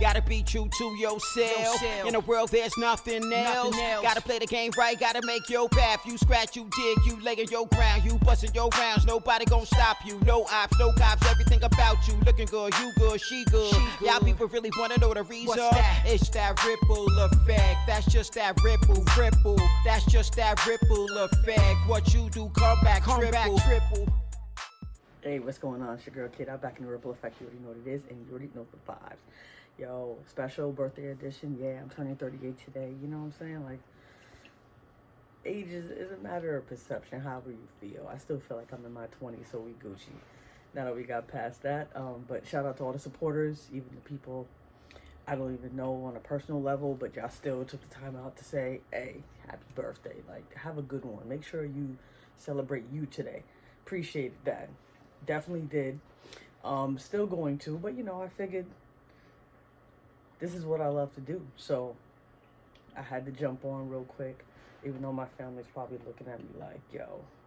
Gotta be true to yourself. In a world there's nothing else. Gotta play the game right, gotta make your path. You scratch, you dig, you lay in your ground. You bustin' your rounds, nobody gon' stop you. No ops, no cops, everything about you. Looking good, you good, she good. Y'all people really wanna know the reason? It's that ripple effect. That's just that ripple. That's just that ripple effect. What you do, come back triple. Hey, what's going on? It's your girl Kid. I'm back in the Ripple Effect. You already know what it is, and you already know the vibes. Yo, special birthday edition. Yeah, I'm turning 38 today. You know what I'm saying? Like, age is a matter of perception, however you feel. I still feel like I'm in my 20s, so we Gucci. Now that we got past that, but shout out to all the supporters, even the people I don't even know on a personal level, but y'all still took the time out to say, hey, happy birthday. Like, have a good one. Make sure you celebrate you today. Appreciated that. Definitely did. Still going to, but you know, I figured this is what I love to do. So I had to jump on real quick, even though my family's probably looking at me like, yo,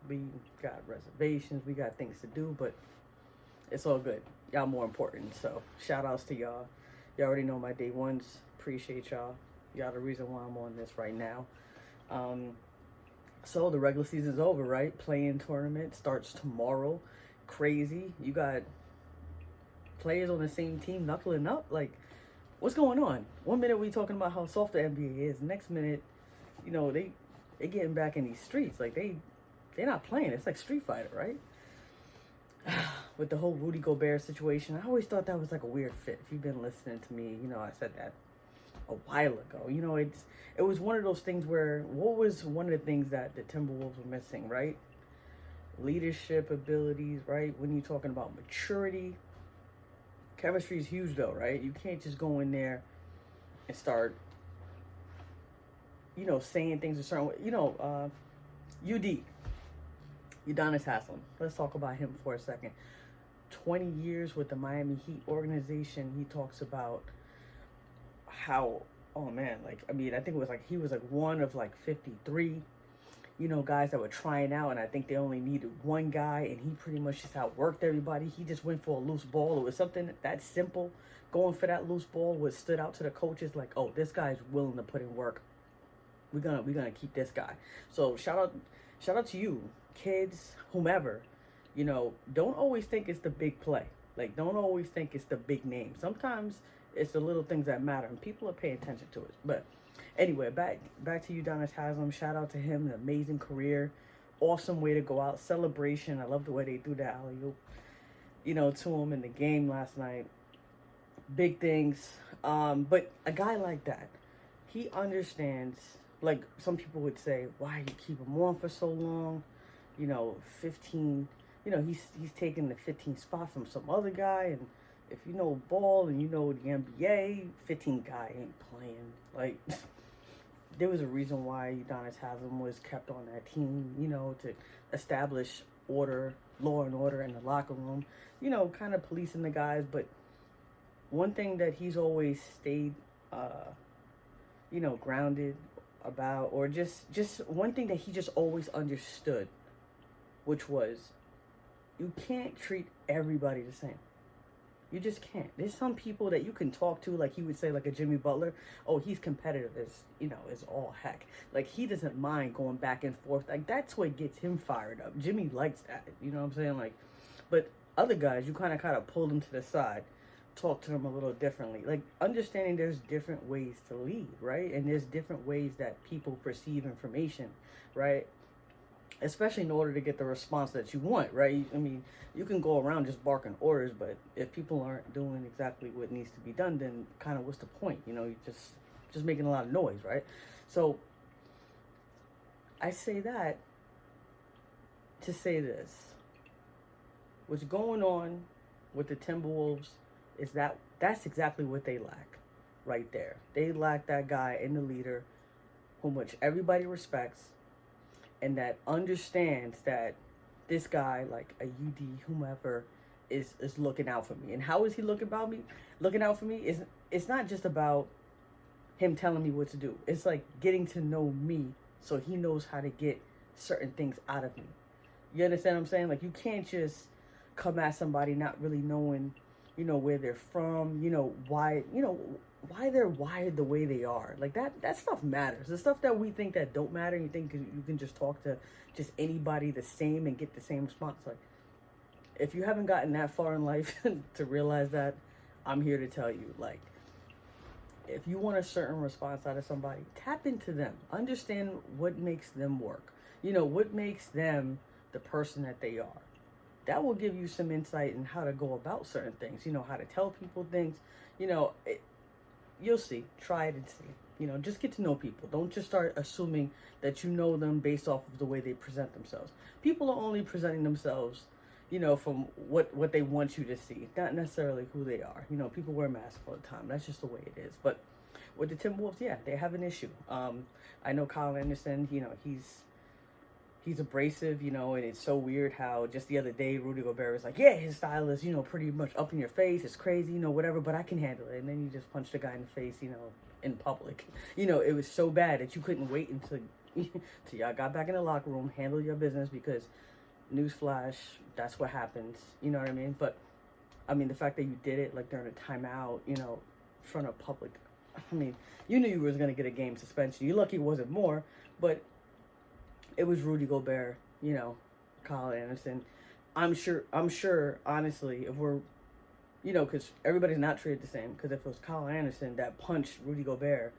we got reservations, we got things to do, but it's all good. Y'all more important. So shout outs to y'all. Y'all already know my day ones. Appreciate y'all. Y'all the reason why I'm on this right now. So the regular season's over, right? Play-in tournament starts tomorrow. Crazy. You got players on the same team knuckling up. Like, what's going on? 1 minute we talking about how soft the NBA is. Next minute, you know, they getting back in these streets. Like, they're not playing. It's like Street Fighter, right? With the whole Rudy Gobert situation, I always thought that was like a weird fit. If you've been listening to me, you know, I said that a while ago. You know, it was one of those things where, what was one of the things that the Timberwolves were missing, right? Leadership abilities, right? When you're talking about maturity, chemistry is huge though, right? You can't just go in there and start, you know, saying things a certain way. You know, Udonis Haslem. Let's talk about him for a second. 20 years with the Miami Heat organization. He talks about how, oh man, like, I mean, I think it was like, he was like one of like 53, you know, guys that were trying out, and I think they only needed one guy, and he pretty much just outworked everybody. He just went for a loose ball. It was something that simple. Going for that loose ball was stood out to the coaches like, oh, this guy's willing to put in work. We're gonna keep this guy. So shout out to you, kids, whomever. You know, don't always think it's the big play. Like, don't always think it's the big name. Sometimes it's the little things that matter, and people are paying attention to it. But anyway, back to Udonis Haslem. Shout out to him, an amazing career, awesome way to go out, celebration. I love the way they threw the alley-oop, you know, to him in the game last night. Big things. But a guy like that, he understands. Like some people would say, why you keep him on for so long? You know, 15. You know, he's taking the 15th spot from some other guy, and if you know ball and you know the NBA, 15 guy ain't playing. Like, there was a reason why Udonis Haslem was kept on that team, you know, to establish order, law and order in the locker room, you know, kind of policing the guys. But one thing that he's always stayed, you know, grounded about, or just one thing that he just always understood, which was, you can't treat everybody the same. You just can't. There's some people that you can talk to, like he would say, like a Jimmy Butler. Oh, he's competitive as, you know, as all heck. Like, he doesn't mind going back and forth. Like, that's what gets him fired up. Jimmy likes that. You know what I'm saying? Like, but other guys, you kind of pull them to the side, talk to them a little differently. Like, understanding there's different ways to lead, right? And there's different ways that people perceive information, right? Especially in order to get the response that you want, right? I mean, you can go around just barking orders, but if people aren't doing exactly what needs to be done, then kind of what's the point? You know, you just making a lot of noise, right? So I say that to say this. What's going on with the Timberwolves is that's exactly what they lack right there. They lack that guy and the leader whom which everybody respects, and that understands that this guy, like a UD, whomever, is looking out for me. And how is he looking out for me? It's not just about him telling me what to do. It's like getting to know me so he knows how to get certain things out of me. You understand what I'm saying? Like, you can't just come at somebody not really knowing where they're from, why they're wired the way they are. Like that stuff matters. The stuff that we think that don't matter, you think you can just talk to just anybody the same and get the same response. Like, if you haven't gotten that far in life to realize that, I'm here to tell you, like, if you want a certain response out of somebody, tap into them. Understand what makes them work. What makes them the person that they are. That will give you some insight in how to go about certain things. How to tell people things. You'll see. Try it and see. Just get to know people. Don't just start assuming that you know them based off of the way they present themselves. People are only presenting themselves, from what they want you to see, not necessarily who they are. People wear masks all the time. That's just the way it is. But with the Timberwolves, yeah, they have an issue. I know Kyle Anderson, he's abrasive, and it's so weird how just the other day Rudy Gobert was like, yeah, his style is, pretty much up in your face. It's crazy, whatever, but I can handle it. And then you just punched the guy in the face, in public. It was so bad that you couldn't wait until y'all got back in the locker room, handle your business, because newsflash, that's what happens. You know what I mean? But, the fact that you did it, like, during a timeout, in front of public, you knew you was going to get a game suspension. You're lucky it wasn't more, but it was Rudy Gobert, Kyle Anderson. I'm sure, honestly, if we're, because everybody's not treated the same, because if it was Kyle Anderson that punched Rudy Gobert,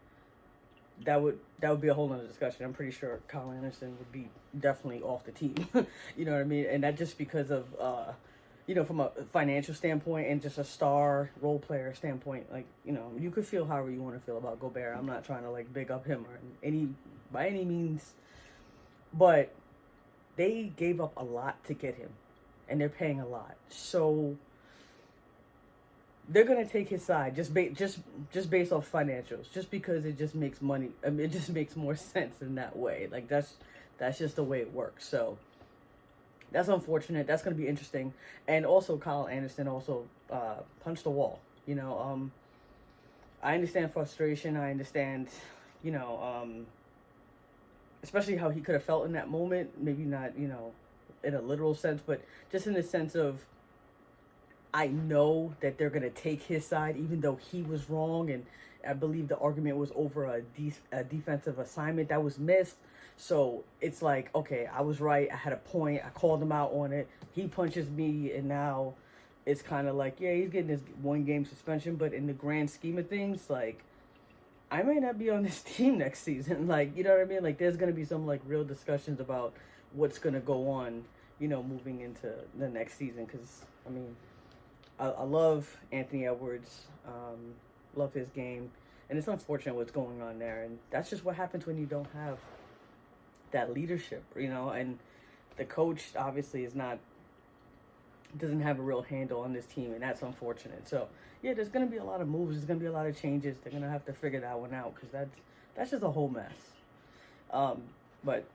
that would be a whole nother discussion. I'm pretty sure Kyle Anderson would be definitely off the team. You know what I mean? And that just because of, from a financial standpoint and just a star role player standpoint, like, you could feel however you want to feel about Gobert. I'm not trying to, like, big up him or by any means, but they gave up a lot to get him, and they're paying a lot. So they're gonna take his side just based off financials, just because it just makes money. It just makes more sense in that way. Like that's just the way it works. So that's unfortunate. That's gonna be interesting. And also, Kyle Anderson also punched the wall. I understand frustration. I understand, especially how he could have felt in that moment. Maybe not, in a literal sense, but just in the sense of, I know that they're going to take his side, even though he was wrong. And I believe the argument was over a defensive assignment that was missed. So it's like, okay, I was right. I had a point. I called him out on it. He punches me. And now it's kind of like, yeah, he's getting his 1-game suspension. But in the grand scheme of things, like, I may not be on this team next season. Like, you know what I mean? Like, there's going to be some, like, real discussions about what's going to go on, moving into the next season. Because, I love Anthony Edwards, love his game, and it's unfortunate what's going on there, and that's just what happens when you don't have that leadership, and the coach obviously doesn't have a real handle on this team, and that's unfortunate. So, yeah, there's going to be a lot of moves, there's going to be a lot of changes. They're going to have to figure that one out, because that's just a whole mess. But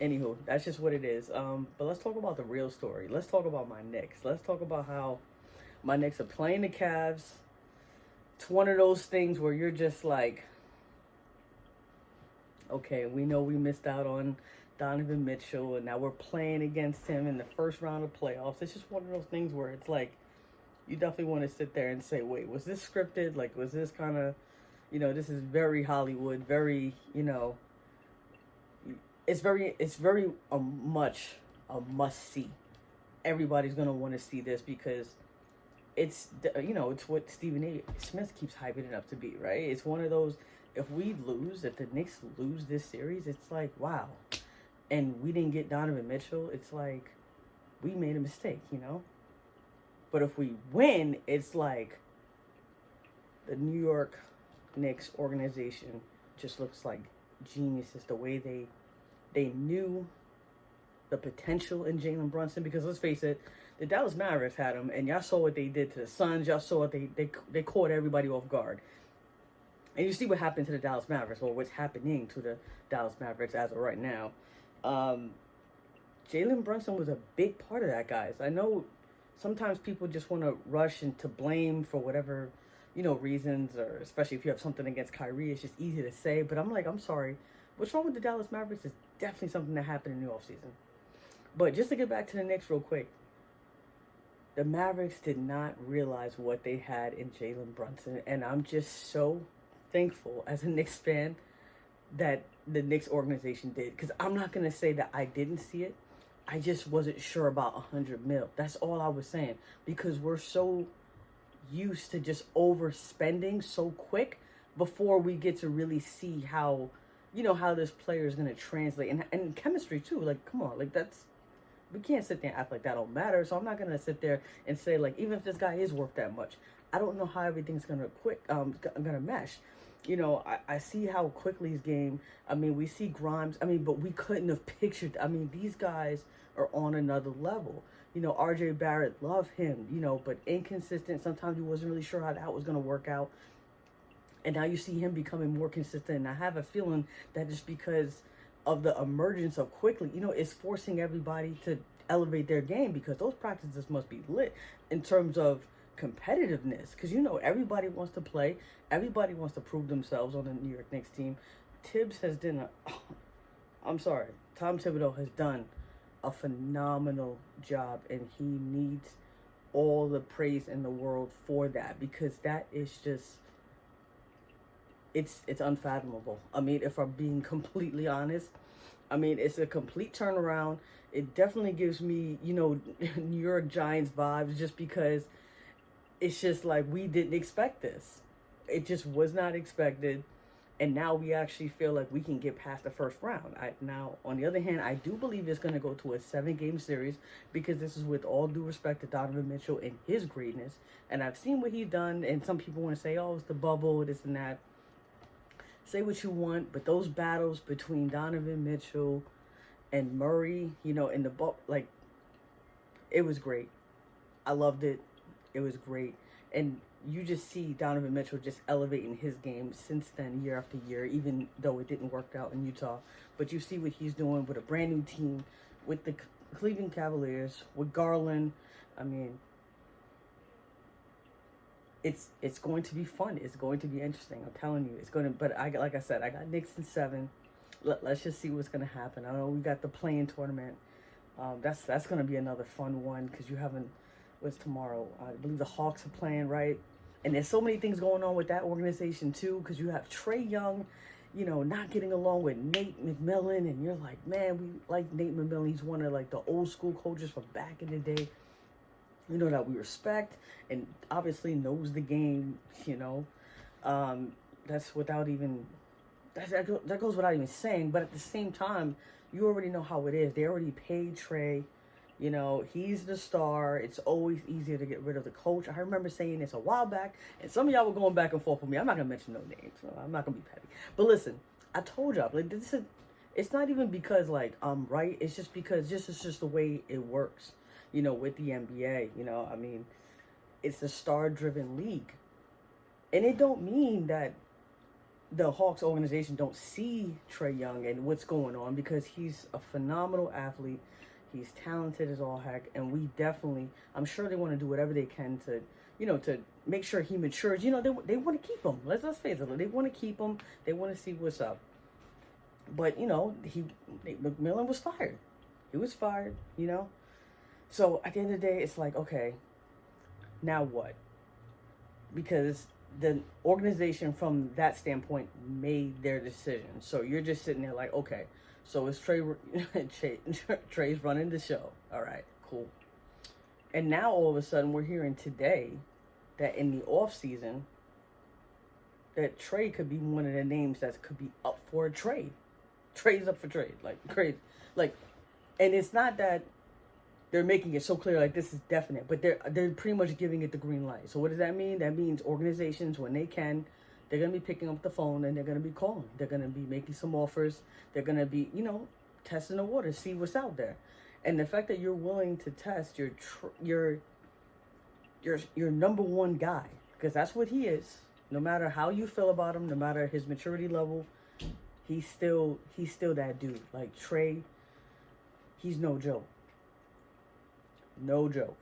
anywho, that's just what it is. But let's talk about the real story. Let's talk about my Knicks. Let's talk about how my Knicks are playing the Cavs. It's one of those things where you're just like, okay, we know we missed out on Donovan Mitchell, and now we're playing against him in the first round of playoffs. It's just one of those things where it's like, you definitely want to sit there and say, wait, was this scripted? Like, was this kind of, this is very Hollywood, very, it's very much a must-see. Everybody's going to want to see this because it's what Stephen A. Smith keeps hyping it up to be, right? It's one of those, if the Knicks lose this series, it's like, wow. And we didn't get Donovan Mitchell, it's like, we made a mistake, But if we win, it's like, the New York Knicks organization just looks like geniuses, the way they knew the potential in Jalen Brunson, because let's face it, the Dallas Mavericks had him, and y'all saw what they did to the Suns. Y'all saw what they caught everybody off guard. And you see what happened to the Dallas Mavericks, or what's happening to the Dallas Mavericks as of right now. Jalen Brunson was a big part of that, guys. I know sometimes people just want to rush into blame for whatever, reasons, or especially if you have something against Kyrie, it's just easy to say. But I'm sorry. What's wrong with the Dallas Mavericks is definitely something that happened in the offseason. But just to get back to the Knicks real quick, the Mavericks did not realize what they had in Jalen Brunson, and I'm just so thankful as a Knicks fan that the Knicks organization did. Because I'm not gonna say that I didn't see it. I just wasn't sure about 100 mil. That's all I was saying, because we're so used to just overspending so quick before we get to really see how, how this player is gonna translate, and chemistry too. Like, come on, like that's, we can't sit there and act like that don't matter. So I'm not gonna sit there and say, like, even if this guy is worth that much, I don't know how everything's gonna gonna mesh. I see how quickly his game. I mean, we see Grimes. I mean, but we couldn't have pictured. I mean, these guys are on another level. RJ Barrett, love him. But inconsistent. Sometimes you wasn't really sure how that was gonna work out. And now you see him becoming more consistent. And I have a feeling that just because of the emergence of quickly, it's forcing everybody to elevate their game, because those practices must be lit in terms of competitiveness, because everybody wants to play, everybody wants to prove themselves on the New York Knicks team. Tibbs has done I'm sorry, Tom Thibodeau has done a phenomenal job, and he needs all the praise in the world for that, because that is just, it's unfathomable. I mean, if I'm being completely honest, I mean, it's a complete turnaround. It definitely gives me, New York Giants vibes, just because it's just like, we didn't expect this. It just was not expected. And now we actually feel like we can get past the first round. Now, on the other hand, I do believe it's going to go to a 7-game series, because this is with all due respect to Donovan Mitchell and his greatness. And I've seen what he's done. And some people want to say, oh, it's the bubble, this and that. Say what you want, but those battles between Donovan Mitchell and Murray, in the bubble, like, it was great. I loved it. It was great. And you just see Donovan Mitchell just elevating his game since then, year after year, even though it didn't work out in Utah. But you see what he's doing with a brand new team, with the Cleveland Cavaliers, with Garland. I mean, it's going to be fun. It's going to be interesting. I'm telling you, it's going to. But like I said, I got Knicks in 7. Let's just see what's going to happen. I know we got the play-in tournament. That's going to be another fun one, because you haven't. What's tomorrow? I believe the Hawks are playing, right? And there's so many things going on with that organization too, because you have Trae Young, not getting along with Nate McMillan, and you're like, man, we like Nate McMillan. He's one of like the old school coaches from back in the day, that we respect, and obviously knows the game. That's without even that goes without even saying. But at the same time, you already know how it is. They already paid Trae. He's the star. It's always easier to get rid of the coach. I remember saying this a while back, and some of y'all were going back and forth with me. I'm not going to mention no names. So I'm not going to be petty. But listen, I told y'all, like, it's not even because, like, I'm right. It's just because it's just the way it works, with the NBA. I mean, it's a star-driven league. And it don't mean that the Hawks organization don't see Trae Young and what's going on, because he's a phenomenal athlete. He's talented as all heck, and we definitely, I'm sure they want to do whatever they can to, to make sure he matures. They want to keep him. Let's face it. They want to keep him. They want to see what's up. But, McMillan was fired. He was fired, So at the end of the day, it's like, okay, now what? Because the organization from that standpoint made their decision. So you're just sitting there like, okay, so it's Trae's running the show. All right, cool. And now all of a sudden we're hearing today that in the off season that Trae could be one of the names that could be up for a trade. Trae's up for trade, like crazy. Like, and it's not that they're making it so clear like this is definite, but they're pretty much giving it the green light. So what does that mean? That means organizations, when they can, they're going to be picking up the phone and they're going to be calling. They're going to be making some offers. They're going to be, testing the water, see what's out there. And the fact that you're willing to test your number one guy, because that's what he is. No matter how you feel about him, no matter his maturity level, he's still that dude. Like Trae, he's no joke. No joke.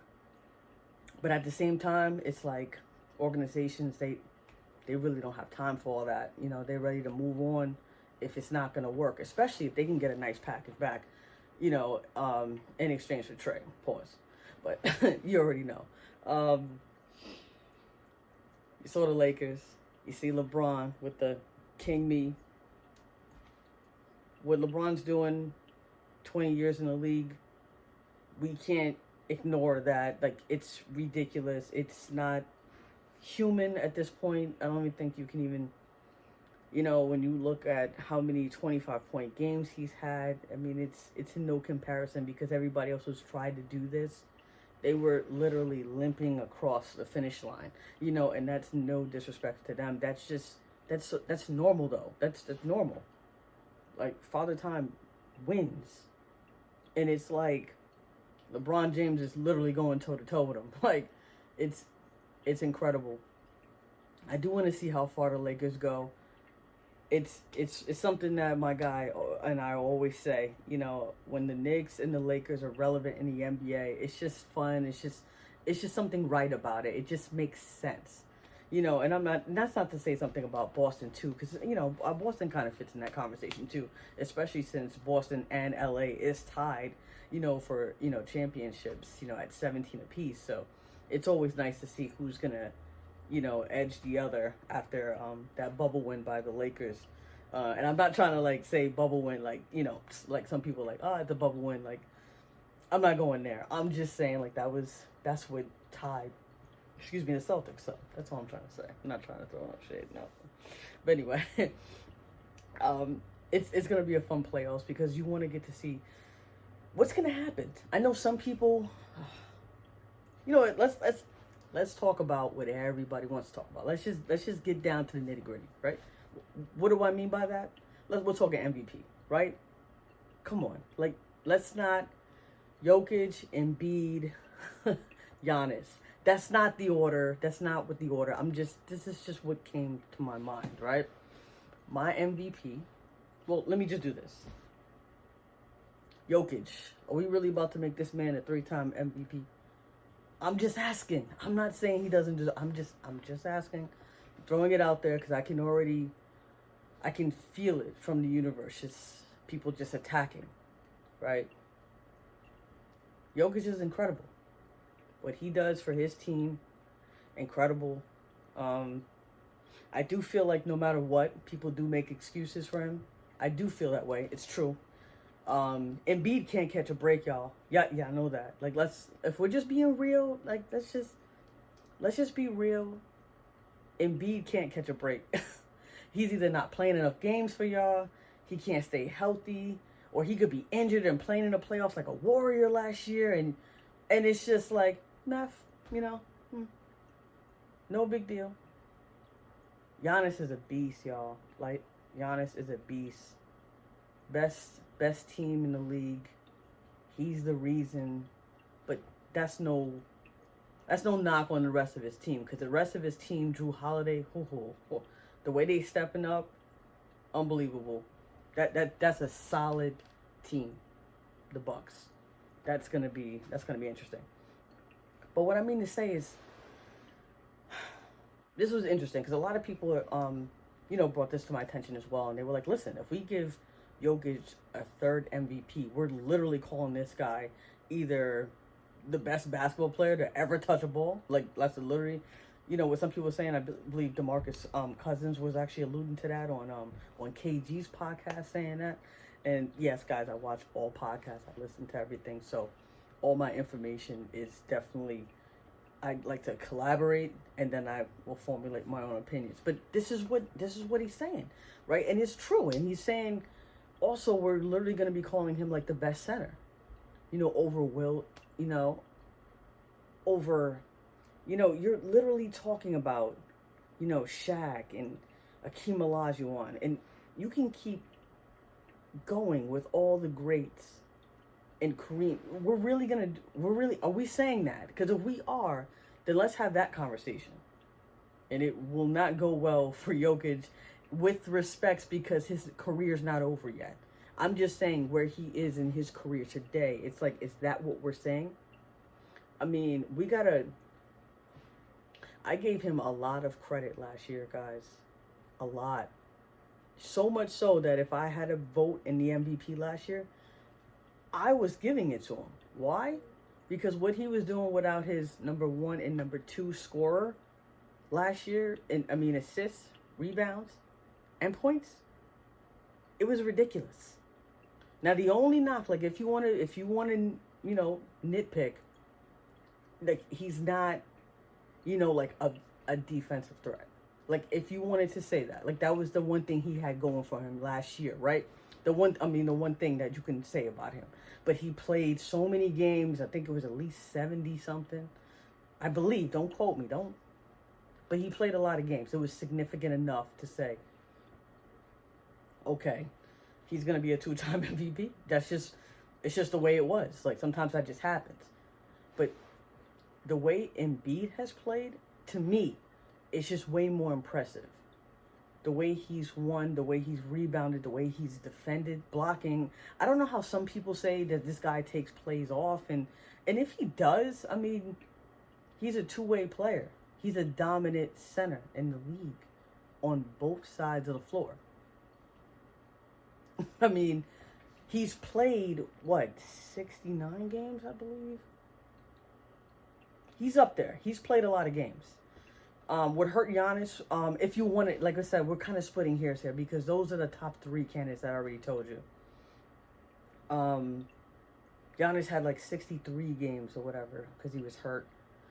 But at the same time, it's like organizations, they really don't have time for all that. They're ready to move on if it's not going to work, especially if they can get a nice package back, in exchange for Trae. Pause. but you already know. You saw the Lakers. You see LeBron with the King Me. What LeBron's doing, 20 years in the league, we can't ignore that. Like, it's ridiculous. It's not human at this point. I don't even think you can even, when you look at how many 25-point games he's had, I mean, it's in no comparison, because everybody else who's tried to do this, they were literally limping across the finish line, and that's no disrespect to them. That's normal, though. That's normal. Like, Father Time wins. And it's like LeBron James is literally going toe-to-toe with him. Like, it's incredible. I do want to see how far the Lakers go. It's something that my guy and I always say, when the Knicks and the Lakers are relevant in the NBA, it's just fun. It's just something right about it. It just makes sense. And that's not to say something about Boston too, because, Boston kind of fits in that conversation too, especially since Boston and LA is tied, for, championships, at 17 apiece. So it's always nice to see who's going to, edge the other after that bubble win by the Lakers. And I'm not trying to say bubble win, like some people it's a bubble win. Like, I'm not going there. I'm just saying that's what tied, the Celtics. So that's all I'm trying to say. I'm not trying to throw up shade, no. But anyway, it's gonna be a fun playoffs, because you want to get to see what's gonna happen. I know some people, let's talk about what everybody wants to talk about. Let's just get down to the nitty gritty, right? What do I mean by that? We're talking MVP, right? Come on, let's not Jokic, Embiid, Giannis. That's not the order. That's not what the order. This is just what came to my mind, right? My MVP. Well, let me just do this. Jokic, are we really about to make this man a 3-time MVP? I'm just asking. I'm not saying he doesn't do. I'm just asking, throwing it out there, because I can feel it from the universe. Just people just attacking, right? Jokic is incredible. What he does for his team, incredible. I do feel like no matter what, people do make excuses for him. I do feel that way. It's true. Embiid can't catch a break, y'all. Yeah, I know that. If we're just being real, let's just be real. Embiid can't catch a break. He's either not playing enough games for y'all, he can't stay healthy, or he could be injured and playing in the playoffs like a Warrior last year, and it's just no big deal. Giannis is a beast, y'all. Giannis is a beast. Best team in the league. He's the reason, but that's no knock on the rest of his team, because the rest of his team, Drew Holiday, the way they stepping up, unbelievable. That's a solid team, the Bucks. That's gonna be interesting. But what I mean to say is, this was interesting, because a lot of people are, brought this to my attention as well, and they were like, listen, if we give Jokic a 3rd MVP, we're literally calling this guy either the best basketball player to ever touch a ball. That's literally, what some people are saying. I believe DeMarcus Cousins was actually alluding to that on KG's podcast, saying that. And yes, guys, I watch all podcasts. I listen to everything. So all my information is definitely, I like to collaborate, and then I will formulate my own opinions. But this is what he's saying, right? And it's true. And he's saying also we're literally going to be calling him the best center, over Will, over, you're literally talking about, Shaq and Akeem Olajuwon, and you can keep going with all the greats and Kareem. Are we saying that? Because if we are, then let's have that conversation. And it will not go well for Jokic, with respects, because his career's not over yet. I'm just saying where he is in his career today. It's is that what we're saying? I mean, I gave him a lot of credit last year, guys. A lot. So much so that if I had a vote in the MVP last year, I was giving it to him. Why? because what he was doing without his number 1 and number 2 scorer last year, and I mean assists, rebounds, and points, it was ridiculous. Now the only knock, like if you want to, nitpick, like he's not, like a defensive threat. Like if you wanted to say that, like that was the one thing he had going for him last year, right? The one thing that you can say about him. But he played so many games. I think it was at least 70 something. I believe. Don't quote me. Don't. But he played a lot of games. It was significant enough to say, okay, he's going to be a 2-time MVP. It's just the way it was. Like sometimes that just happens. But the way Embiid has played, to me, it's just way more impressive. The way he's won, the way he's rebounded, the way he's defended, blocking. I don't know how some people say that this guy takes plays off. And if he does, I mean, he's a two-way player. He's a dominant center in the league on both sides of the floor. I mean, he's played, 69 games, I believe? He's up there. He's played a lot of games. Would hurt Giannis. If you want it, like I said, we're kind of splitting hairs here because those are the top 3 candidates that I already told you. Giannis had like 63 games or whatever because he was hurt.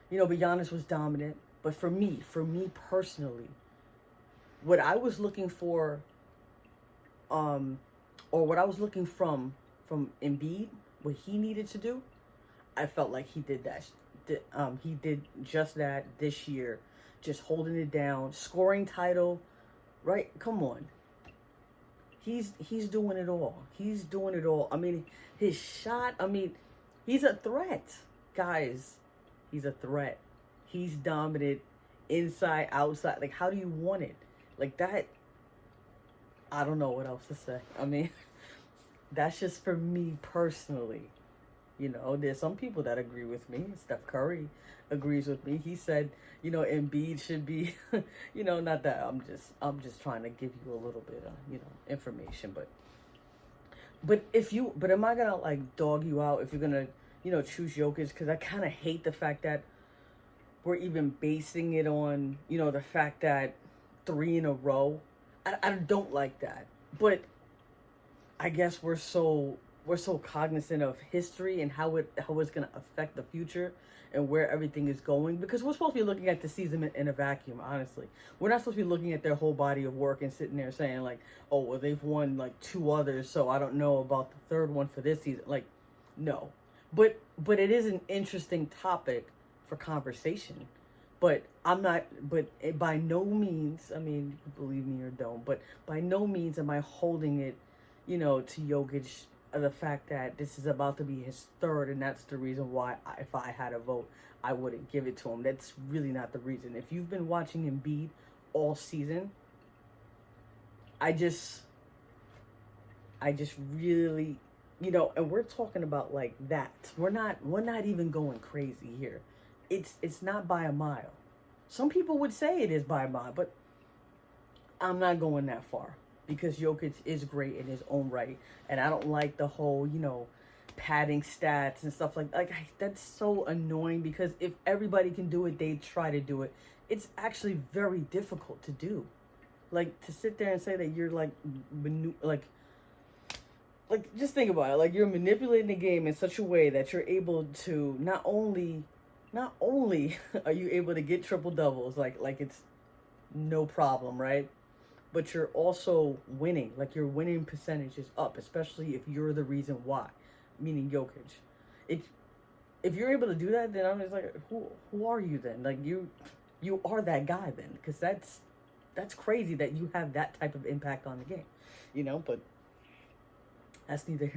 But Giannis was dominant. But for me personally, what I was looking for, or what I was looking from Embiid, what he needed to do, I felt like he did that. He did just that this year. Just holding it down, scoring title, right? Come on. He's doing it all. He's doing it all. I mean, his shot, he's a threat. Guys, he's a threat. He's dominant inside, outside. Like, how do you want it? Like that, I don't know what else to say. I mean, that's just for me personally. There's some people that agree with me. Steph Curry agrees with me. He said, Embiid should be, not that I'm just trying to give you a little bit of, information, but am I gonna like dog you out if you're gonna, choose Jokic? Because I kind of hate the fact that we're even basing it on, the fact that 3 in a row. I don't like that, but I guess we're so cognizant of history and how it's going to affect the future and where everything is going, because we're supposed to be looking at the season in a vacuum. Honestly, we're not supposed to be looking at their whole body of work and sitting there saying like, oh, well, they've won like 2 others, so I don't know about the 3rd one for this season. Like, no, but it is an interesting topic for conversation. But by no means, I mean, believe me or don't, but by no means am I holding it, to Jokic, the fact that this is about to be his 3rd, and that's the reason why if I had a vote, I wouldn't give it to him. That's really not the reason. If you've been watching Embiid all season, I just really, and we're talking about like that. We're not even going crazy here. It's not by a mile. Some people would say it is by a mile, but I'm not going that far because Jokic is great in his own right, and I don't like the whole, padding stats and stuff like that's so annoying because if everybody can do it, they try to do it. It's actually very difficult to do. Like to sit there and say that you're like just think about it. Like you're manipulating the game in such a way that you're able to not only are you able to get triple doubles like it's no problem, right? But you're also winning. Like your winning percentage is up, especially if you're the reason why, meaning Jokic. If you're able to do that, then I'm just like, who are you then? Like you are that guy then, because that's crazy that you have that type of impact on the game, But that's neither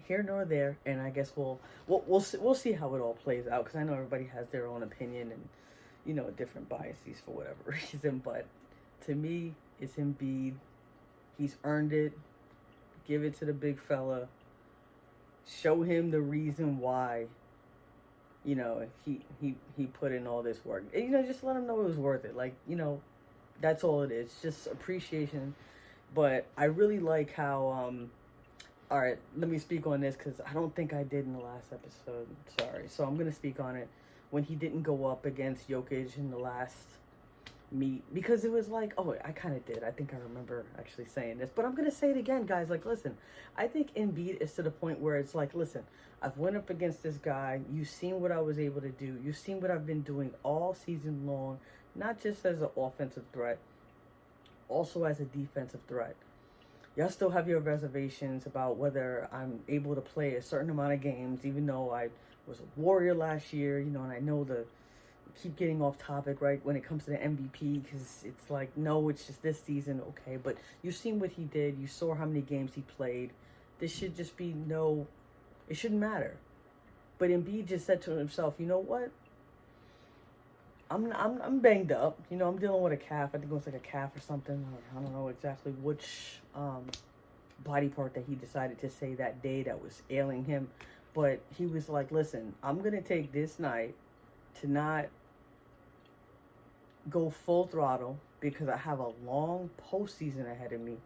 here nor there, and I guess we'll see how it all plays out, because I know everybody has their own opinion and different biases for whatever reason. But to me, it's Embiid. He's earned it. Give it to the big fella. Show him the reason why. He put in all this work. And, just let him know it was worth it. Like that's all it is. Just appreciation. But I really like how All right, let me speak on this because I don't think I did in the last episode. Sorry. So I'm going to speak on it when he didn't go up against Jokic in the last meet, because it was like, oh, I kind of did. I think I remember actually saying this, but I'm going to say it again, guys. Like, listen, I think Embiid is to the point where it's like, listen, I've went up against this guy. You've seen what I was able to do. You've seen what I've been doing all season long, not just as an offensive threat, also as a defensive threat. Y'all still have your reservations about whether I'm able to play a certain amount of games, even though I was a Warrior last year, and I know keep getting off topic, right, when it comes to the MVP, because it's like, no, it's just this season, okay, but you've seen what he did. You saw how many games he played. This should just be it shouldn't matter. But Embiid just said to himself, you know what? I'm banged up. I'm dealing with a calf. I think it was like a calf or something. I don't know exactly which body part that he decided to say that day that was ailing him. But he was like, listen, I'm going to take this night to not go full throttle because I have a long postseason ahead of me.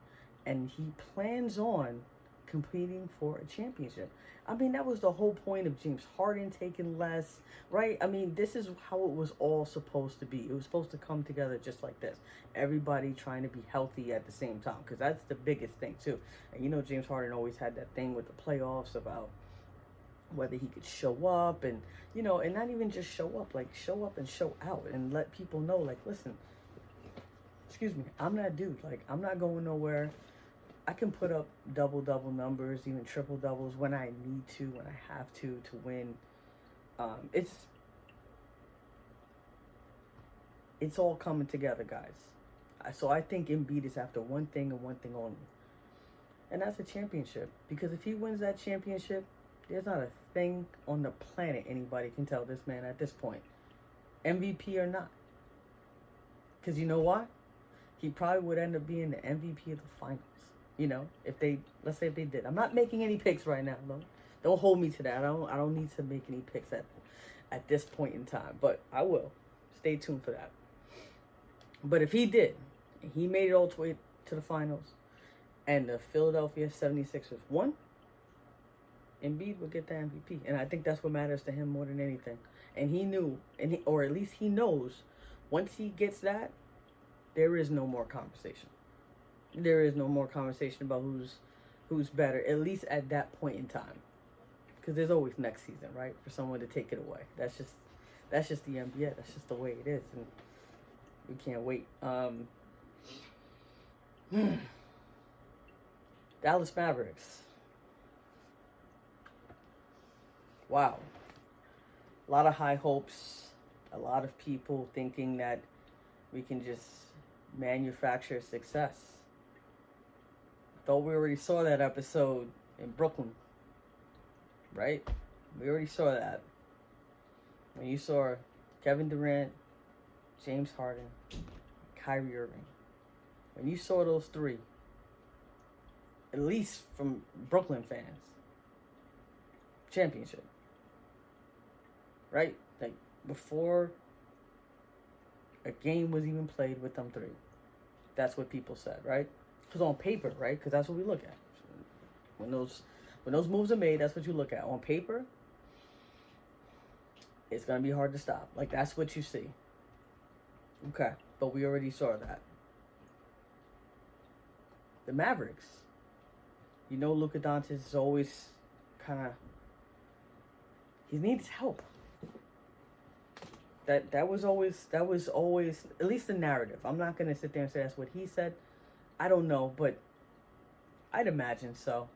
And he plans on competing for a championship. I mean, that was the whole point of James Harden taking less, right? I mean, this is how it was all supposed to be. It was supposed to come together just like this. Everybody trying to be healthy at the same time, because that's the biggest thing too. And James Harden always had that thing with the playoffs about whether he could show up and not even just show up, like show up and show out and let people know, like, listen, excuse me, I'm that dude. Like, I'm not going nowhere. I can put up double numbers, even triple doubles when I need to, when I have to win. It's all coming together, guys. So I think Embiid is after one thing and one thing only, and that's a championship. Because if he wins that championship, there's not a thing on the planet anybody can tell this man at this point, MVP or not. Because you know why? He probably would end up being the MVP of the finals. Let's say if they did. I'm not making any picks right now. Don't hold me to that. I don't need to make any picks at this point in time. But I will. Stay tuned for that. But if he did, and he made it all the way to the finals, and the Philadelphia 76ers won, Embiid would get the MVP. And I think that's what matters to him more than anything. And he knew, or at least he knows, once he gets that, there is no more conversation. There is no more conversation about who's better, at least at that point in time. Because there's always next season, right? For someone to take it away. That's just the NBA. That's just the way it is. And we can't wait. Dallas Mavericks. Wow. A lot of high hopes. A lot of people thinking that we can just manufacture success. Thought we already saw that episode in Brooklyn, right? We already saw that. When you saw Kevin Durant, James Harden, Kyrie Irving. When you saw those three, at least from Brooklyn fans, championship. Right? Like, before a game was even played with them three. That's what people said, right? Because on paper, right? Because that's what we look at. When those moves are made, that's what you look at. On paper, it's going to be hard to stop. Like, that's what you see. Okay. But we already saw that. The Mavericks. Luka Doncic is always kind of... He needs help. That was always, at least the narrative. I'm not going to sit there and say that's what he said. I don't know, but I'd imagine so.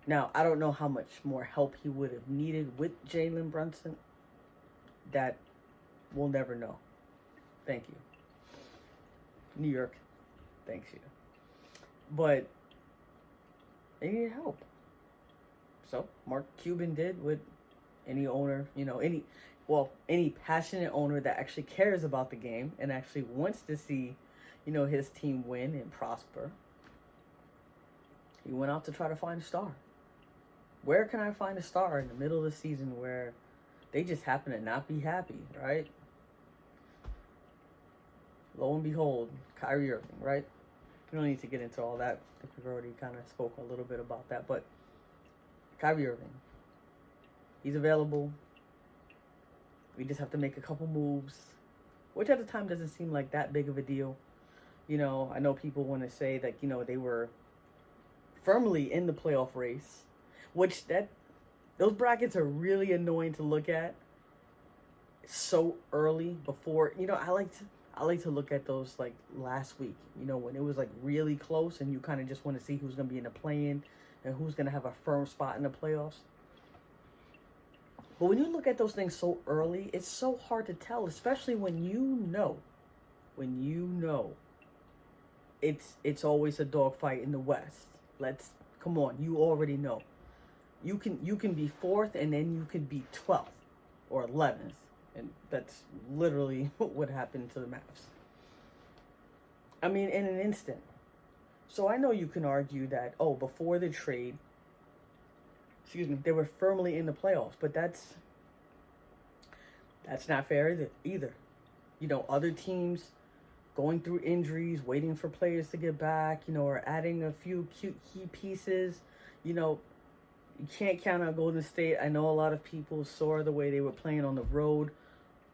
Now, I don't know how much more help he would have needed with Jalen Brunson. That we'll never know. Thank you. New York, thanks you. But they needed help. So, Mark Cuban did what any owner, any passionate owner that actually cares about the game and actually wants to see, his team win and prosper. He went out to try to find a star. Where can I find a star in the middle of the season where they just happen to not be happy, right? Lo and behold, Kyrie Irving, right? We don't need to get into all that. I think we've already kind of spoke a little bit about that. But Kyrie Irving, he's available. We just have to make a couple moves, which at the time doesn't seem like that big of a deal. You know, I know people want to say that, you know, they were firmly in the playoff race, which those brackets are really annoying to look at so early before, you know, I like to look at those like last week, you know, when it was like really close and you kind of just want to see who's going to be in the play-in and who's going to have a firm spot in the playoffs. But when you look at those things so early, it's so hard to tell, especially when you know it's always a dogfight in the West. Come on, you already know. You can be 4th and then you can be 12th or 11th. And that's literally what happened to the Mavs. I mean, in an instant. So I know you can argue that, before the trade, they were firmly in the playoffs. But that's not fair either. You know, other teams going through injuries, waiting for players to get back, you know, or adding a few cute key pieces. You know, you can't count on Golden State. I know a lot of people saw the way they were playing on the road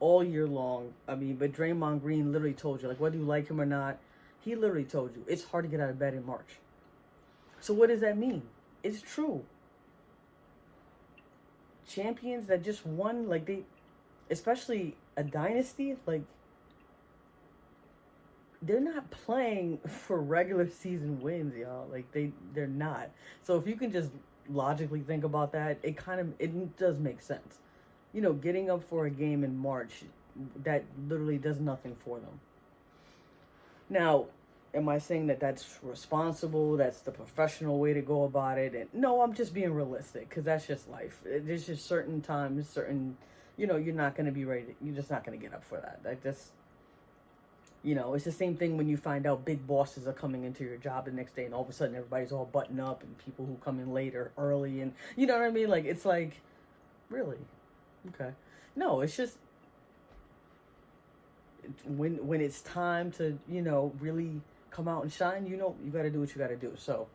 all year long. I mean, but Draymond Green literally told you, like, whether you like him or not, he literally told you, it's hard to get out of bed in March. So what does that mean? It's true. Champions that just won, like especially a dynasty, like, they're not playing for regular season wins, y'all. Like, they're not. So if you can just logically think about that, it does make sense. You know, getting up for a game in March, that literally does nothing for them. Now, am I saying that that's responsible? That's the professional way to go about it? And no, I'm just being realistic, because that's just life. There's just certain times, you know, you're not going to be ready. You're just not going to get up for that. Like, just, you know, it's the same thing when you find out big bosses are coming into your job the next day, and all of a sudden everybody's all buttoned up, and people who come in later, early, and you know what I mean? Like, it's like, really? Okay. No, it's just when it's time to, you know, really come out and shine, you know, you got to do what you got to do. So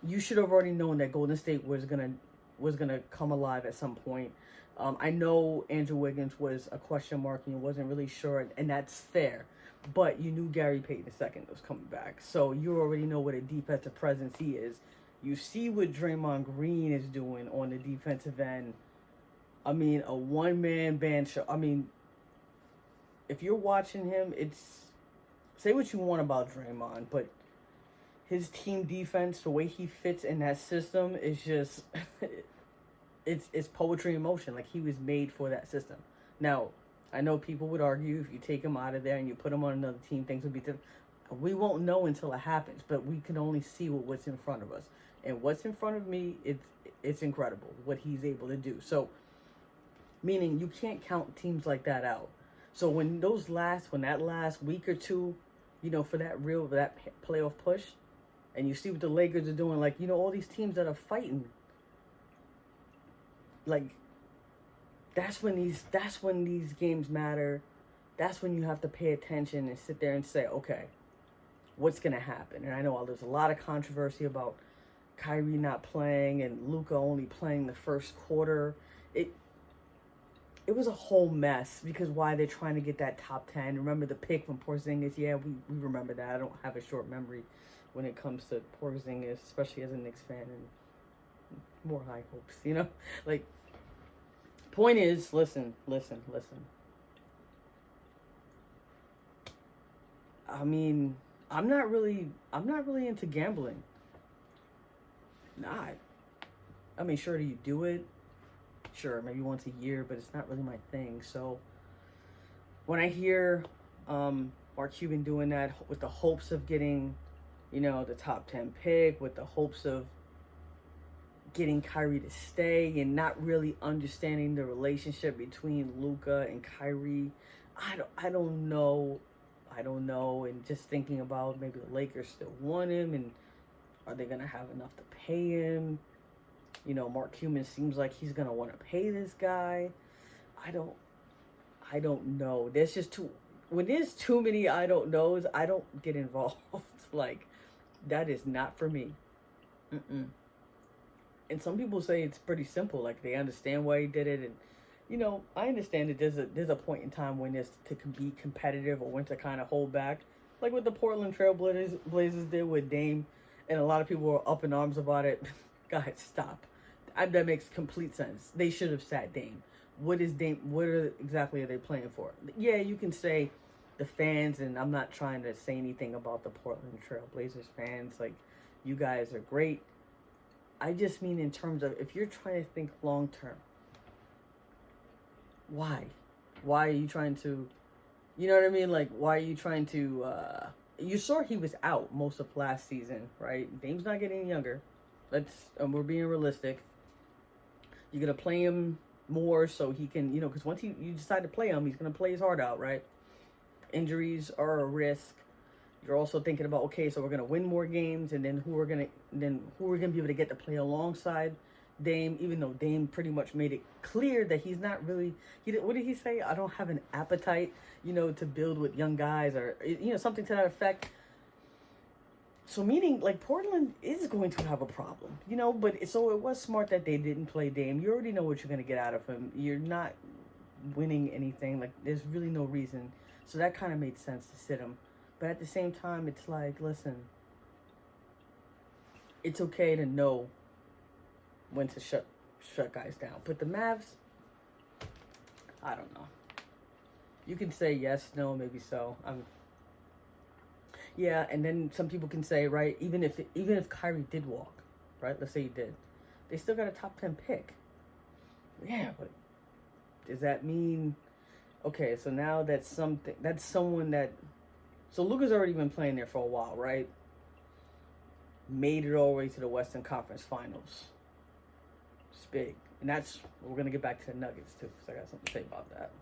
you should have already known that Golden State was gonna come alive at some point. I know Andrew Wiggins was a question mark and you wasn't really sure, and that's fair. But you knew Gary Payton II was coming back, so you already know what a defensive presence he is. You see what Draymond Green is doing on the defensive end. I mean, a one-man band show. I mean, if you're watching him, say what you want about Draymond, but his team defense, the way he fits in that system is just, it's poetry in motion. Like, he was made for that system. Now, I know people would argue if you take him out of there and you put him on another team, things would be different. We won't know until it happens, but we can only see what's in front of us. And what's in front of me, it's incredible what he's able to do. So, meaning you can't count teams like that out. So when that last week or two, you know, for that playoff push, and you see what the Lakers are doing, like, you know, all these teams that are fighting, like, that's when these games matter. That's when you have to pay attention and sit there and say, okay, what's gonna happen? And I know there's a lot of controversy about Kyrie not playing and Luka only playing the first quarter. It was a whole mess, because why they're trying to get that top 10. Remember the pick from Porzingis? Yeah, we remember that. I don't have a short memory when it comes to Porzingis, especially as a Knicks fan, and more high hopes, you know? Like, point is, listen. I mean, I'm not really into gambling. Not. I mean, sure, do you do it? Sure, maybe once a year, but it's not really my thing. So when I hear Mark Cuban doing that with the hopes of getting, you know, the top 10 pick, with the hopes of getting Kyrie to stay, and not really understanding the relationship between Luka and Kyrie, I don't know, and just thinking about maybe the Lakers still want him, and are they gonna have enough to pay him? You know, Mark Cuban seems like he's gonna want to pay this guy. I don't know. When there's too many I don't knows, I don't get involved. Like, that is not for me. Mm-mm. And some people say it's pretty simple. Like, they understand why he did it. And, you know, I understand that there's a point in time when it's to be competitive or when to kind of hold back. Like what the Portland Trail Blazers did with Dame. And a lot of people were up in arms about it. Guys, stop. That makes complete sense. They should have sat Dame. What is Dame? Exactly are they playing for? Yeah, you can say the fans, and I'm not trying to say anything about the Portland Trail Blazers fans. Like, you guys are great. I just mean in terms of if you're trying to think long term. Why? Why are you trying to, you know what I mean? Like, why are you trying to, you saw he was out most of last season, right? Dame's not getting younger. We're being realistic. You're going to play him more so he can, you know, because once you decide to play him, he's going to play his heart out, right? Injuries are a risk. You're also thinking about, okay, so we're going to win more games, and then who are going to be able to get to play alongside Dame, even though Dame pretty much made it clear that he's not really, what did he say? I don't have an appetite, you know, to build with young guys, or, you know, something to that effect. So meaning, like, Portland is going to have a problem, you know, but so it was smart that they didn't play Dame. You already know what you're going to get out of him. You're not winning anything. Like, there's really no reason. So that kind of made sense to sit him. But at the same time, it's like, listen, it's okay to know when to shut guys down. But the Mavs, I don't know. You can say yes, no, maybe so. Yeah, and then some people can say, right, even if Kyrie did walk, right? Let's say he did, they still got a top 10 pick. Yeah, but does that mean? Okay, so now that's someone that. So Luka's already been playing there for a while, right? Made it all the way to the Western Conference Finals. It's big. And we're going to get back to the Nuggets, too, because I got something to say about that.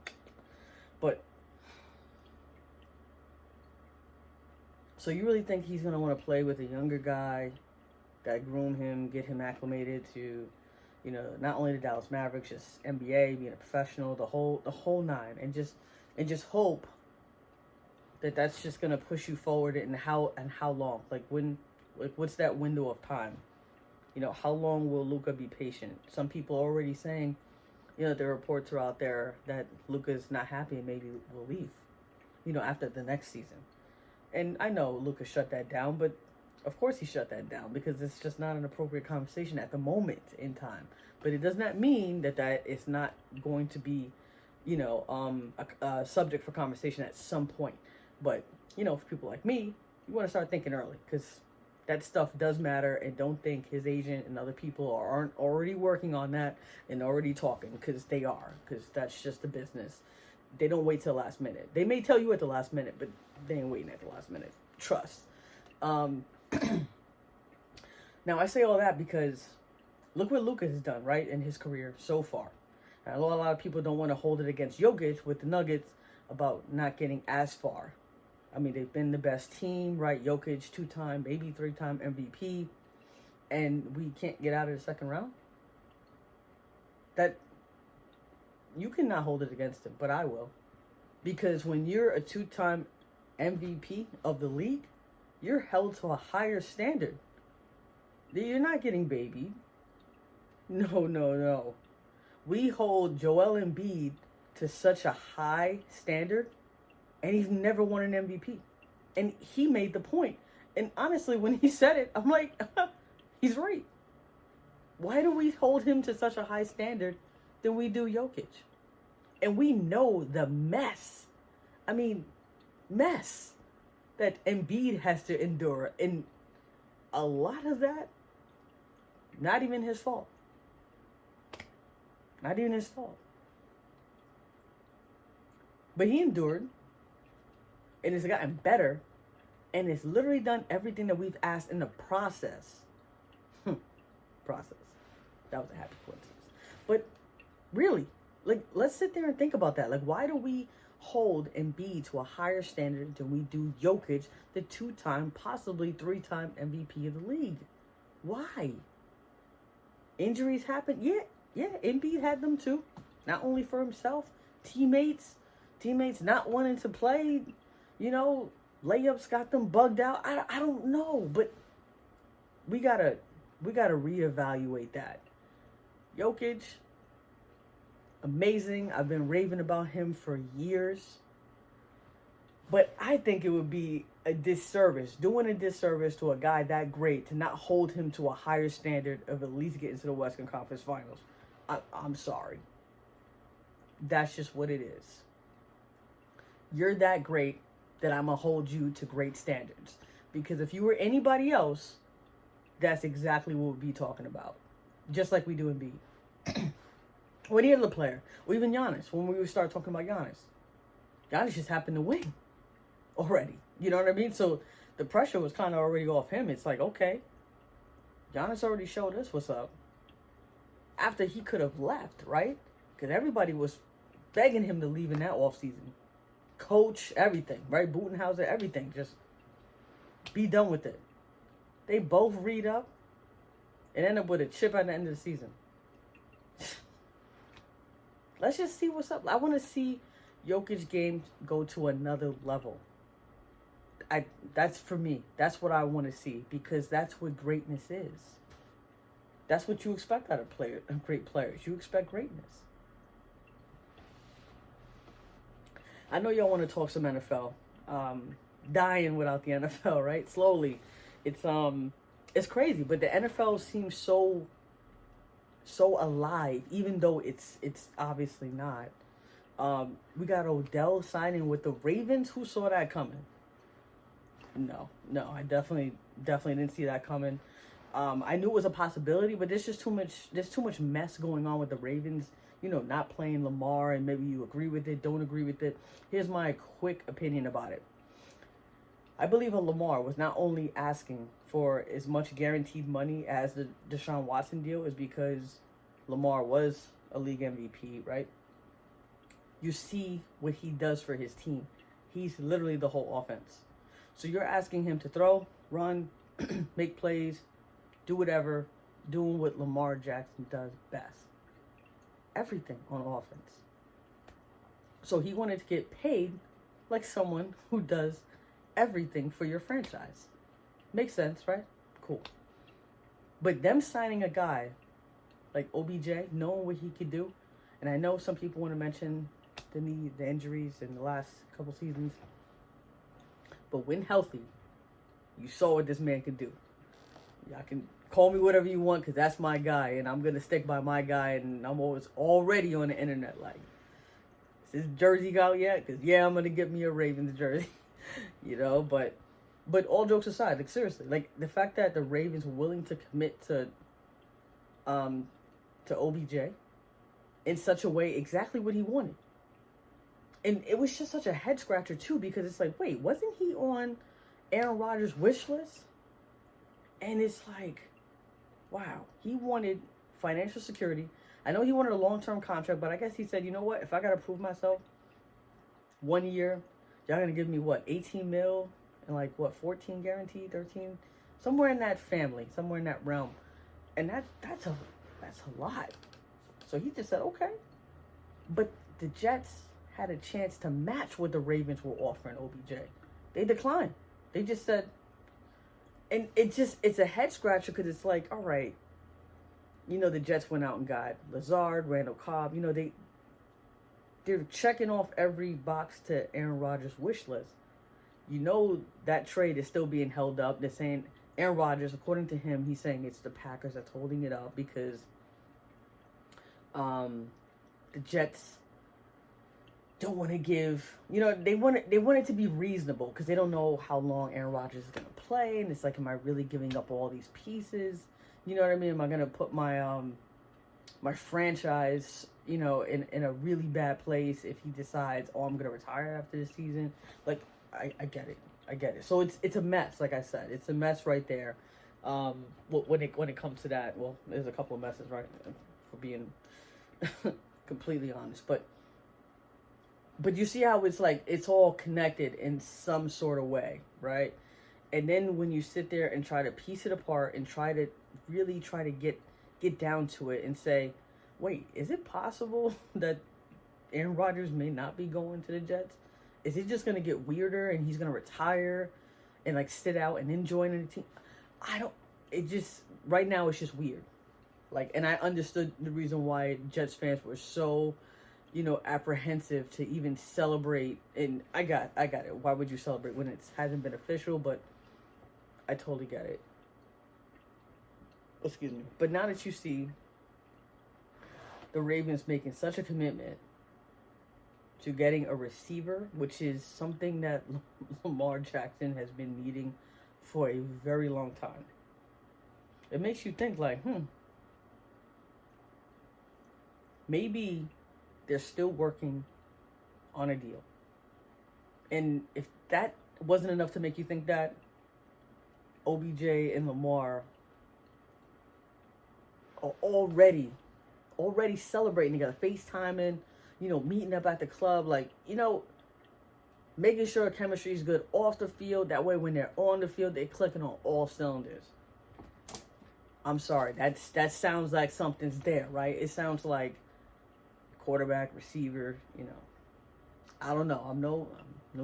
But, so you really think he's going to want to play with a younger guy, groom him, get him acclimated to, you know, not only the Dallas Mavericks, just NBA, being a professional, the whole nine, and just hope that's just gonna push you forward, and how long? Like, what's that window of time? You know, how long will Luka be patient? Some people are already saying, you know, the reports are out there that Luka's not happy and maybe will leave, you know, after the next season. And I know Luka shut that down, but of course he shut that down because it's just not an appropriate conversation at the moment in time. But it does not mean that is not going to be, you know, a subject for conversation at some point. But, you know, for people like me, you want to start thinking early, because that stuff does matter, and don't think his agent and other people aren't already working on that and already talking, because they are, because that's just the business. They don't wait till the last minute. They may tell you at the last minute, but they ain't waiting at the last minute. Trust. Now, I say all that because look what Luka has done, right, in his career so far. And I know a lot of people don't want to hold it against Jokic with the Nuggets about not getting as far. I mean, they've been the best team, right? Jokic, 2-time, maybe 3-time MVP, and we can't get out of the second round. That, you cannot hold it against him, but I will. Because when you're a 2-time MVP of the league, you're held to a higher standard. You're not getting babied. No. We hold Joel Embiid to such a high standard, and he's never won an MVP. And he made the point. And honestly, when he said it, I'm like, he's right. Why do we hold him to such a high standard than we do Jokic? And we know the mess that Embiid has to endure. And a lot of that, not even his fault. Not even his fault. But he endured. And it's gotten better. And it's literally done everything that we've asked in the process. Process. That was a happy coincidence. But really, like, let's sit there and think about that. Like, why do we hold Embiid to a higher standard than we do Jokic, the 2-time, possibly 3-time MVP of the league? Why? Injuries happen? Yeah, Embiid had them too. Not only for himself, teammates not wanting to play, you know, layups got them bugged out. I don't know, but we gotta reevaluate that. Jokic, amazing. I've been raving about him for years. But I think it would be doing a disservice to a guy that great to not hold him to a higher standard of at least getting to the Western Conference Finals. I'm sorry. That's just what it is. You're that great that I'm going to hold you to great standards. Because if you were anybody else, that's exactly what we'd be talking about. Just like we do in B. Or any other player. Or even Giannis. When we would start talking about Giannis. Giannis just happened to win already. You know what I mean? So the pressure was kind of already off him. It's like, okay, Giannis already showed us what's up. After he could have left, right? Because everybody was begging him to leave in that offseason. Coach, everything, right? Budenhauser, everything. Just be done with it. They both read up and end up with a chip at the end of the season. Let's just see what's up. I want to see Jokic games go to another level. That's for me. That's what I want to see because that's what greatness is. That's what you expect out of great players. You expect greatness. I know y'all want to talk some NFL. Dying without the NFL, right? Slowly. It's crazy, but the NFL seems so alive, even though it's obviously not. We got Odell signing with the Ravens. Who saw that coming? No, I definitely didn't see that coming. I knew it was a possibility, but there's too much mess going on with the Ravens, not playing Lamar, and maybe you agree with it, don't agree with it. Here's my quick opinion about it. I believe Lamar was not only asking for as much guaranteed money as the Deshaun Watson deal is because Lamar was a league MVP, right? You see what he does for his team. He's literally the whole offense. So you're asking him to throw, run, make plays, do whatever, doing what Lamar Jackson does best. Everything on offense. So he wanted to get paid like someone who does everything for your franchise. Makes sense, right? Cool. But them signing a guy like OBJ, knowing what he could do, and I know some people want to mention the injuries in the last couple seasons, but when healthy, you saw what this man could do. Y'all can call me whatever you want because that's my guy, and I'm going to stick by my guy, and I'm already on the internet like, is his jersey out yet? Because, I'm going to get me a Ravens jersey, but all jokes aside, like, seriously, like, the fact that the Ravens were willing to commit to OBJ in such a way, exactly what he wanted. And it was just such a head scratcher too, because it's like, wait, wasn't he on Aaron Rodgers' wish list? And it's like, wow, he wanted financial security. I know he wanted a long-term contract, but I guess he said, you know what? If I got to prove myself 1 year, y'all going to give me 18 mil and 14 guaranteed, 13, somewhere in that family, somewhere in that realm. And that's a lot. So he just said, okay. But the Jets had a chance to match what the Ravens were offering OBJ. They declined. They just said, and it's a head scratcher because it's like, all right, the Jets went out and got Lazard, Randall Cobb. They're checking off every box to Aaron Rodgers' wish list. That trade is still being held up. They're saying Aaron Rodgers, according to him, he's saying it's the Packers that's holding it up because the Jets don't want to give, they want it to be reasonable because they don't know how long Aaron Rodgers is going to play. And it's like, am I really giving up all these pieces? You know what I mean? Am I going to put my my franchise, in a really bad place if he decides, I'm going to retire after this season? Like, I get it. So it's a mess. Like I said, it's a mess right there. When it comes to that, well, there's a couple of messes, right? For being completely honest, but you see how it's like it's all connected in some sort of way, right? And then when you sit there and try to piece it apart and try to get down to it and say, wait, is it possible that Aaron Rodgers may not be going to the Jets? Is it just gonna get weirder and he's gonna retire and like sit out and then join the team? It just, right now it's just weird. Like, and I understood the reason why Jets fans were so, apprehensive to even celebrate. And I got it. Why would you celebrate when it hasn't been official? But I totally get it. Excuse me. But now that you see the Ravens making such a commitment to getting a receiver, which is something that Lamar Jackson has been needing for a very long time, it makes you think like, maybe they're still working on a deal. And if that wasn't enough to make you think that, OBJ and Lamar are already celebrating together, FaceTiming, meeting up at the club, like, making sure chemistry is good off the field. That way when they're on the field, they're clicking on all cylinders. I'm sorry, that sounds like something's there, right? It sounds like quarterback, receiver, I don't know. I'm no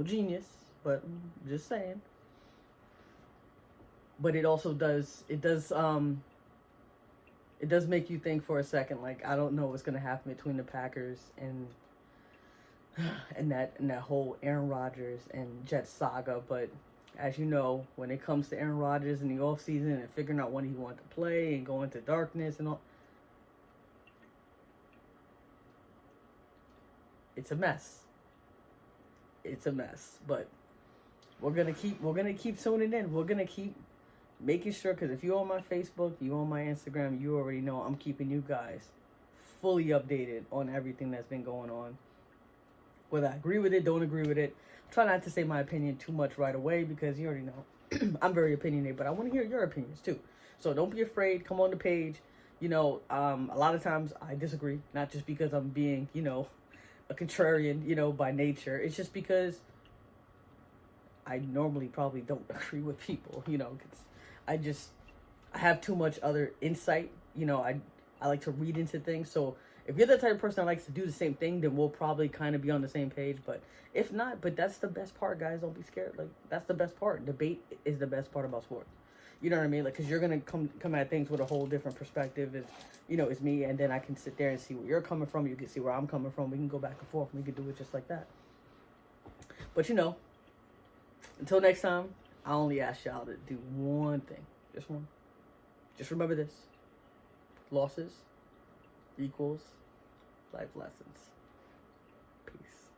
genius, but I'm just saying. But it also does make you think for a second, like, I don't know what's gonna happen between the Packers and that whole Aaron Rodgers and Jets saga. But as you know, when it comes to Aaron Rodgers in the offseason and figuring out when he wants to play and go into darkness and all, it's a mess. It's a mess. But we're gonna keep tuning in. We're gonna keep making sure, because if you're on my Facebook, you're on my Instagram, you already know I'm keeping you guys fully updated on everything that's been going on. Whether I agree with it, don't agree with it. Try not to say my opinion too much right away, because you already know I'm very opinionated, but I want to hear your opinions too. So don't be afraid. Come on the page. A lot of times I disagree, not just because I'm being, a contrarian, by nature. It's just because I normally probably don't agree with people, because I have too much other insight. I like to read into things. So if you're the type of person that likes to do the same thing, then we'll probably kind of be on the same page. But if not, but that's the best part, guys. Don't be scared. Like, that's the best part. Debate is the best part about sports. You know what I mean? Like, because you're going to come at things with a whole different perspective. It's me, and then I can sit there and see where you're coming from. You can see where I'm coming from. We can go back and forth, and we can do it just like that. But, until next time, I only ask y'all to do one thing. Just one. Just remember this. Losses equals life lessons. Peace.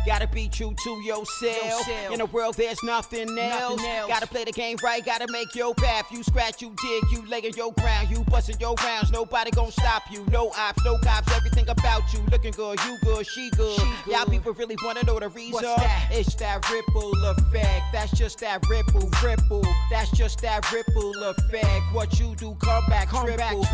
Gotta be true to yourself. In a world there's nothing else. Gotta play the game right, gotta make your path. You scratch, you dig, you lay on your ground. You bustin' your rounds, nobody gon' stop you. No ops, no cops, everything about you. Looking good, you good, she good. Y'all people really wanna know the reason? It's that ripple effect. That's just that ripple. That's just that ripple effect. What you do, come back triple.